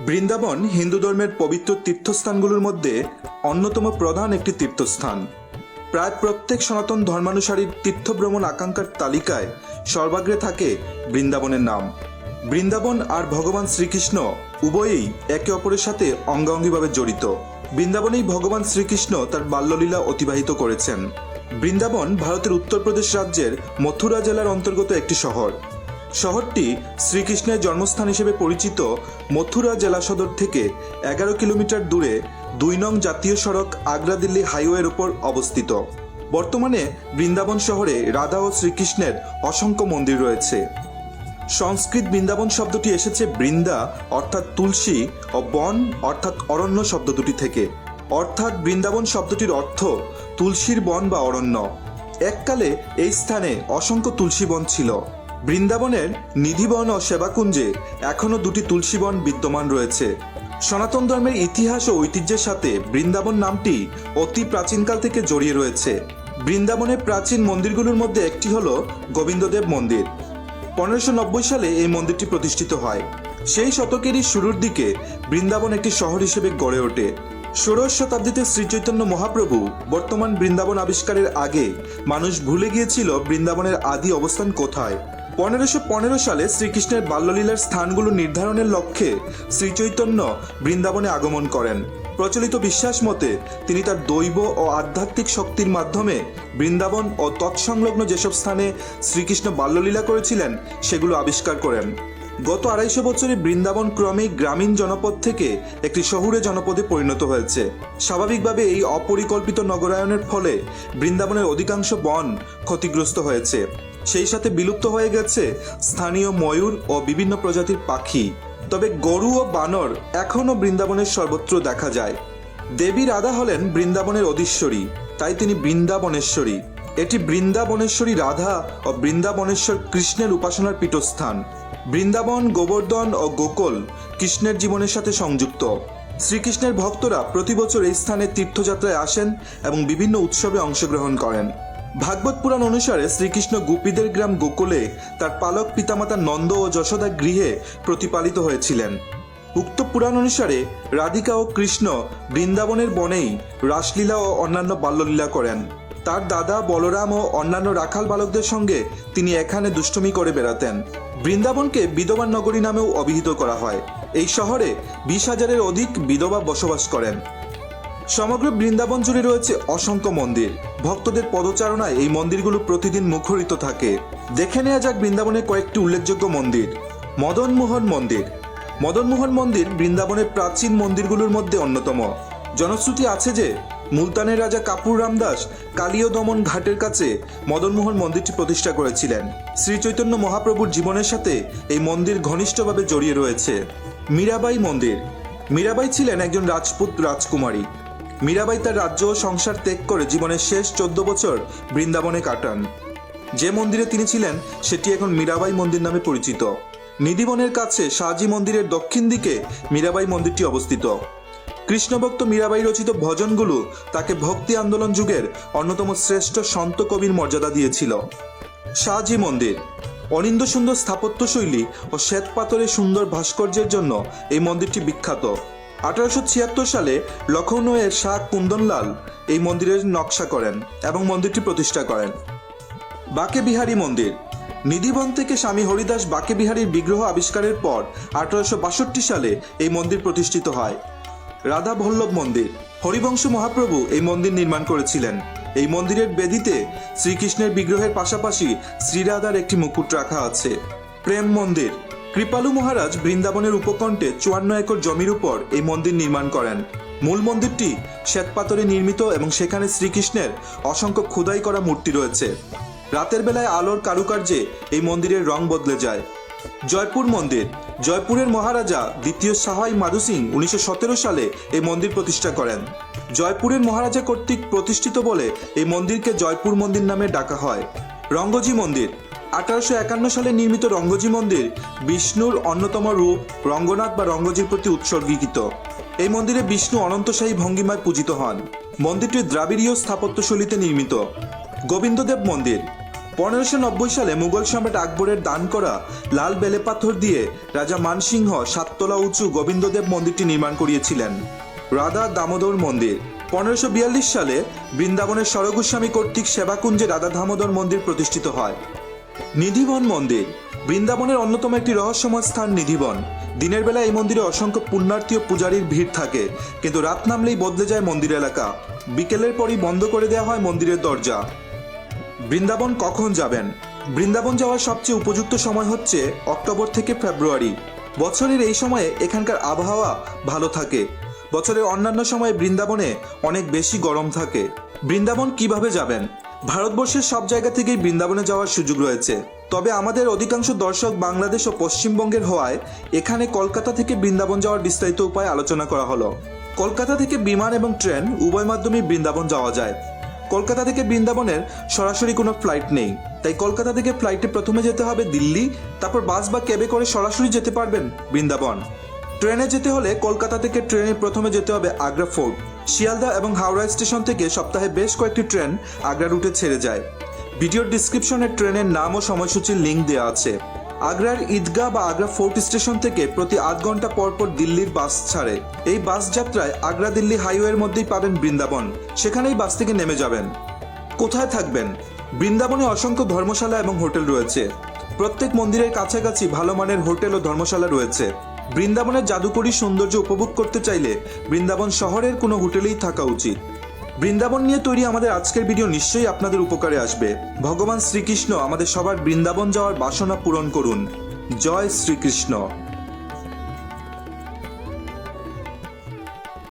বৃন্দাবন হিন্দু ধর্মের পবিত্র তীর্থস্থানগুলোর মধ্যে অন্যতম প্রধান একটি তীর্থস্থান। প্রায় প্রত্যেক সনাতন ধর্মানুসারীর তীর্থভ্রমণ আকাঙ্ক্ষার তালিকায় সর্বাগ্রে থাকে বৃন্দাবনের নাম। বৃন্দাবন আর ভগবান শ্রীকৃষ্ণ উভয়েই একে অপরের সাথে অঙ্গাঙ্গিভাবে জড়িত। বৃন্দাবনেই ভগবান শ্রীকৃষ্ণ তার বাল্যলীলা অতিবাহিত করেছেন। বৃন্দাবন ভারতের উত্তরপ্রদেশ রাজ্যের মথুরা জেলার অন্তর্গত একটি শহর। শহরটি শ্রীকৃষ্ণের জন্মস্থান হিসেবে পরিচিত মথুরা জেলা সদর থেকে 11 কিলোমিটার দূরে 2 নং জাতীয় সড়ক আগ্রা দিল্লি হাইওয়ের উপর অবস্থিত। বর্তমানে বৃন্দাবন শহরে রাধা ও শ্রীকৃষ্ণের অসংখ্য মন্দির রয়েছে। সংস্কৃত বৃন্দাবন শব্দটি এসেছে বৃন্দা অর্থাৎ তুলসী ও বন অর্থাৎ অরণ্য শব্দ দুটি থেকে। অর্থাৎ বৃন্দাবন শব্দটির অর্থ তুলসীর বন বা অরণ্য। এককালে এই স্থানে অসংখ্য তুলসী বন ছিল। বৃন্দাবনের নিধিবন ও সেবাকুঞ্জে এখনও 2টি তুলসী বন বিদ্যমান রয়েছে। সনাতন ধর্মের ইতিহাস ও ঐতিহ্যের সাথে বৃন্দাবন নামটি অতি প্রাচীনকাল থেকে জড়িয়ে রয়েছে। বৃন্দাবনের প্রাচীন মন্দিরগুলোর মধ্যে একটি হল গোবিন্দদেব মন্দির। 1590 সালে এই মন্দিরটি প্রতিষ্ঠিত হয়। সেই শতকেরই শুরুর দিকে বৃন্দাবন একটি শহর হিসেবে গড়ে ওঠে। 16শ শতাব্দীতে শ্রীচৈতন্য মহাপ্রভু বর্তমান বৃন্দাবন আবিষ্কারের আগে মানুষ ভুলে গিয়েছিল বৃন্দাবনের আদি অবস্থান কোথায়। 1515 সালে শ্রীকৃষ্ণের বাল্যলীলার স্থানগুলো নির্ধারণের লক্ষ্যে শ্রীচৈতন্য বৃন্দাবনে আগমন করেন। প্রচলিত বিশ্বাস মতে তিনি তার দৈব ও আধ্যাত্মিক শক্তির মাধ্যমে বৃন্দাবন ও তৎসংলগ্ন যেসব স্থানে শ্রীকৃষ্ণ বাল্যলীলা করেছিলেন সেগুলো আবিষ্কার করেন। গত 250 বছরে বৃন্দাবন ক্রমেই গ্রামীণ জনপদ থেকে একটি শহুরে জনপদে পরিণত হয়েছে। স্বাভাবিকভাবে এই অপরিকল্পিত নগরায়নের ফলে বৃন্দাবনের অধিকাংশ বন ক্ষতিগ্রস্ত হয়েছে। সেই সাথে বিলুপ্ত হয়ে গেছে স্থানীয় ময়ূর ও বিভিন্ন প্রজাতির পাখি। তবে গরু ও বানর এখনও বৃন্দাবনের সর্বত্র দেখা যায়। দেবী রাধা হলেন বৃন্দাবনের অধীশ্বরী, তাই তিনি বৃন্দাবনেশ্বরী। এটি বৃন্দাবনেশ্বরী রাধা ও বৃন্দাবনেশ্বর কৃষ্ণের উপাসনার পীঠস্থান। বৃন্দাবন, গোবর্ধন ও গোকুল কৃষ্ণের জীবনের সাথে সংযুক্ত। শ্রীকৃষ্ণের ভক্তরা প্রতি বছর এই স্থানে তীর্থযাত্রায় আসেন এবং বিভিন্ন উৎসবে অংশগ্রহণ করেন। ভাগবত পুরাণ অনুসারে শ্রীকৃষ্ণ গোপীদের গ্রাম গোকুলে তার পালক পিতামাতা নন্দ ও যশোদা গৃহে প্রতিপালিত হয়েছিলেন। উক্ত পুরাণ অনুসারে রাধিকা ও কৃষ্ণ বৃন্দাবনের বনেই রাসলীলা ও অন্যান্য বাল্যলীলা করেন। তার দাদা বলরাম ও অন্যান্য রাখাল বালকদের সঙ্গে তিনি এখানে দুষ্টুমি করে বেড়াতেন। বৃন্দাবনকে বিধবার নগরী নামেও অভিহিত করা হয়। এই শহরে 20,000-এর অধিক বিধবা বসবাস করেন। সমগ্র বৃন্দাবন জুড়ে রয়েছে অসংখ্য মন্দির। ভক্তদের পদচারণায় এই মন্দিরগুলো প্রতিদিন মুখরিত থাকে। দেখে নেওয়া যাক বৃন্দাবনের কয়েকটি উল্লেখযোগ্য মন্দির। মদনমোহন মন্দির। মদনমোহন মন্দির বৃন্দাবনের প্রাচীন মন্দিরগুলোর মধ্যে অন্যতম। জনশ্রুতি আছে যে মুলতানের রাজা কাপুর রামদাস কালীয় দমন ঘাটের কাছে মদনমোহন মন্দিরটি প্রতিষ্ঠা করেছিলেন। শ্রীচৈতন্য মহাপ্রভুর জীবনের সাথে এই মন্দির ঘনিষ্ঠভাবে জড়িয়ে রয়েছে। মীরাবাই মন্দির। মীরাবাই ছিলেন একজন রাজপুত রাজকুমারী। মীরাবাই তার রাজ্য ও সংসার ত্যাগ করে জীবনের শেষ 14 বছর বৃন্দাবনে কাটান। যে মন্দিরে তিনি ছিলেন সেটি এখন মীরাবাই মন্দির নামে পরিচিত। নিধিবনের কাছে শাহজি মন্দিরের দক্ষিণ দিকে মীরাবাই মন্দিরটি অবস্থিত। কৃষ্ণভক্ত মীরাবাই রচিত ভজনগুলো তাকে ভক্তি আন্দোলন যুগের অন্যতম শ্রেষ্ঠ সন্ত কবির মর্যাদা দিয়েছিল। শাহজি মন্দির। অনিন্দ সুন্দর স্থাপত্যশৈলী ও শ্বেত পাথরের সুন্দর ভাস্কর্যের জন্য এই মন্দিরটি বিখ্যাত। 1876 সালে লখনৌয়ের শাহ কুন্দনলাল এই মন্দিরের নকশা করেন এবং মন্দিরটি প্রতিষ্ঠা করেন। বাকে বিহারী মন্দির। নিধিবন থেকে স্বামী হরিদাস বাকে বিহারীর বিগ্রহ আবিষ্কারের পর 1862 সালে এই মন্দির প্রতিষ্ঠিত হয়। রাধা বল্লভ মন্দির। হরিবংশ মহাপ্রভু এই মন্দির নির্মাণ করেছিলেন। এই মন্দিরের বেদিতে শ্রীকৃষ্ণের বিগ্রহের পাশাপাশি শ্রীরাধার একটি মুকুট রাখা আছে। প্রেম মন্দির। কৃপালু মহারাজ বৃন্দাবনের উপকণ্ঠে 54 একর জমির উপর এই মন্দির নির্মাণ করেন। মূল মন্দিরটি শ্বেতপাথরে নির্মিত এবং সেখানে শ্রীকৃষ্ণের অসংখ্য খোদাই করা মূর্তি রয়েছে। রাতের বেলায় আলোর কারুকার্যে এই মন্দিরের রং বদলে যায়। জয়পুর মন্দির। জয়পুরের মহারাজা দ্বিতীয় সাহাই মাধু সিং 1917 সালে এই মন্দির প্রতিষ্ঠা করেন। জয়পুরের মহারাজা কর্তৃক প্রতিষ্ঠিত বলে এই মন্দিরকে জয়পুর মন্দির নামে ডাকা হয়। রঙ্গজি মন্দির। 1851 সালে নির্মিত রঙ্গজি মন্দির বিষ্ণুর অন্যতম রূপ রঙ্গনাথ বা রঙ্গজির প্রতি উৎসর্গীকৃত। এই মন্দিরে বিষ্ণু অনন্তশাহী ভঙ্গিমায় পূজিত হন। মন্দিরটি দ্রাবিড়ীয় স্থাপত্যশৈলীতে নির্মিত। গোবিন্দদেব মন্দির। 1590 সালে মুঘল সম্রাট আকবরের দান করা লাল বেলে পাথর দিয়ে রাজা মানসিংহ 7 তলা উঁচু গোবিন্দদেব মন্দিরটি নির্মাণ করিয়েছিলেন। রাধা দামোদর মন্দির 1542 সালে বৃন্দাবনের সরগোস্বামী কর্তৃক সেবাকুঞ্জে রাধা দামোদর মন্দির প্রতিষ্ঠিত হয়। নিধিবন মন্দির বৃন্দাবনের অন্যতম একটি রহস্যময় স্থান নিধিবন। দিনের বেলা এই মন্দিরে অসংখ্য পুণ্যার্থী ও পূজারীর ভিড় থাকে, কিন্তু রাত নামলেই বদলে যায় মন্দির এলাকা। বিকেলের পরই বন্ধ করে দেওয়া হয় মন্দিরের দরজা। বৃন্দাবন কখন যাবেন? বৃন্দাবন যাওয়ার সবচেয়ে উপযুক্ত সময় হচ্ছে অক্টোবর থেকে ফেব্রুয়ারি। বছরের এই সময়ে এখানকার আবহাওয়া ভালো থাকে। বছরের অন্যান্য সময়ে বৃন্দাবনে অনেক বেশি গরম থাকে। বৃন্দাবন কিভাবে যাবেন? ভারতবর্ষের সব জায়গা থেকেই বৃন্দাবনে যাওয়ার সুযোগ রয়েছে, তবে আমাদের অধিকাংশ দর্শক বাংলাদেশ ও পশ্চিমবঙ্গের হওয়ায় এখানে কলকাতা থেকে বৃন্দাবন যাওয়ার বিস্তারিত উপায় আলোচনা করা হলো। কলকাতা থেকে বিমান এবং ট্রেন উভয় মাধ্যমেই বৃন্দাবন যাওয়া যায়। কলকাতা থেকে বৃন্দাবনের সরাসরি কোনো ফ্লাইট নেই, তাই কলকাতা থেকে ফ্লাইটে প্রথমে যেতে হবে দিল্লি, তারপর বাস বা ক্যাবে করে সরাসরি যেতে পারবেন বৃন্দাবন। ট্রেনে যেতে হলে কলকাতা থেকে ট্রেনে প্রথমে যেতে হবে আগ্রা ফোর্ট। শিয়ালদা এবং হাওড়া স্টেশন থেকে সপ্তাহে বেশ কয়েকটি ট্রেন আগ্রা রুটে ছেড়ে যায়। ভিডিওর ডিসক্রিপশনে ট্রেনের নাম ও সময়সূচির লিঙ্ক দেওয়া আছে। আগ্রার ঈদগাহ বা আগ্রা ফোর্ট স্টেশন থেকে প্রতি 8 ঘন্টা পর পর দিল্লির বাস ছাড়ে। এই বাস যাত্রায় আগ্রা দিল্লি হাইওয়ের মধ্যেই পাবেন বৃন্দাবন, সেখানেই বাস থেকে নেমে যাবেন। কোথায় থাকবেন? বৃন্দাবনে অসংখ্য ধর্মশালা এবং হোটেল রয়েছে। প্রত্যেক মন্দিরের কাছাকাছি ভালো মানের হোটেল ও ধর্মশালা রয়েছে। বৃন্দাবনের জাদুকরী সৌন্দর্য উপভোগ করতে চাইলে বৃন্দাবন শহরের কোনো হোটেলেই থাকা উচিত। বৃন্দাবন নিয়ে তৈরি আমাদের আজকের ভিডিও নিশ্চয়ই আপনাদের উপকারে আসবে। ভগবান শ্রীকৃষ্ণ আমাদের সবার বৃন্দাবন যাওয়ার বাসনা পূরণ করুন। জয় শ্রীকৃষ্ণ।